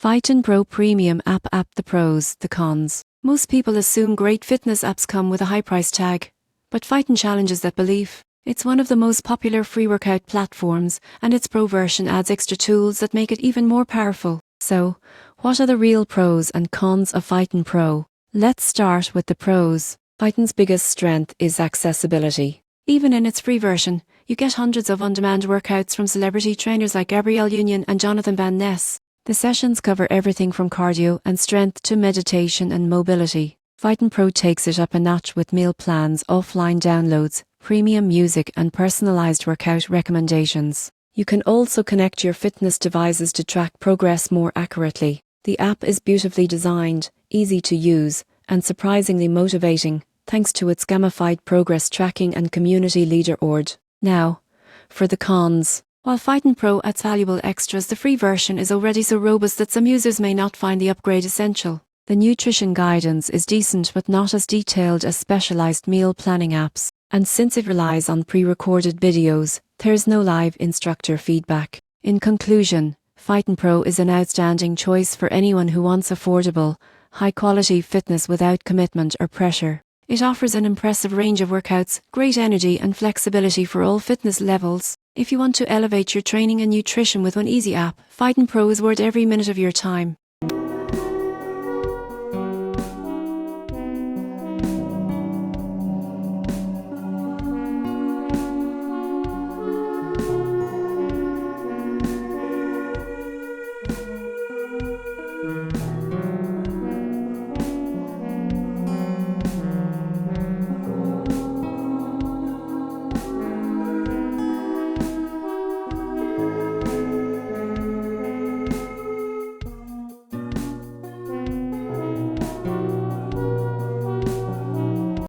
FitOn Pro Premium app. The pros, the cons. Most people assume great fitness apps come with a high price tag, but FitOn challenges that belief. It's one of the most popular free workout platforms, and its Pro version adds extra tools that make it even more powerful. So, what are the real pros and cons of FitOn Pro? Let's start with the pros. FitOn's biggest strength is accessibility. Even in its free version, you get hundreds of on-demand workouts from celebrity trainers like Gabrielle Union and Jonathan Van Ness. The sessions cover everything from cardio and strength to meditation and mobility. FitOn Pro takes it up a notch with meal plans, offline downloads, premium music and personalized workout recommendations. You can also connect your fitness devices to track progress more accurately. The app is beautifully designed, easy to use, and surprisingly motivating, thanks to its gamified progress tracking and community leaderboard. Now, for the cons. While FitOn Pro adds valuable extras, the free version is already so robust that some users may not find the upgrade essential. The nutrition guidance is decent but not as detailed as specialized meal planning apps, and since it relies on pre-recorded videos, there's no live instructor feedback. In conclusion, FitOn Pro is an outstanding choice for anyone who wants affordable, high-quality fitness without commitment or pressure. It offers an impressive range of workouts, great energy and flexibility for all fitness levels. If you want to elevate your training and nutrition with one easy app, FitOn Pro is worth every minute of your time.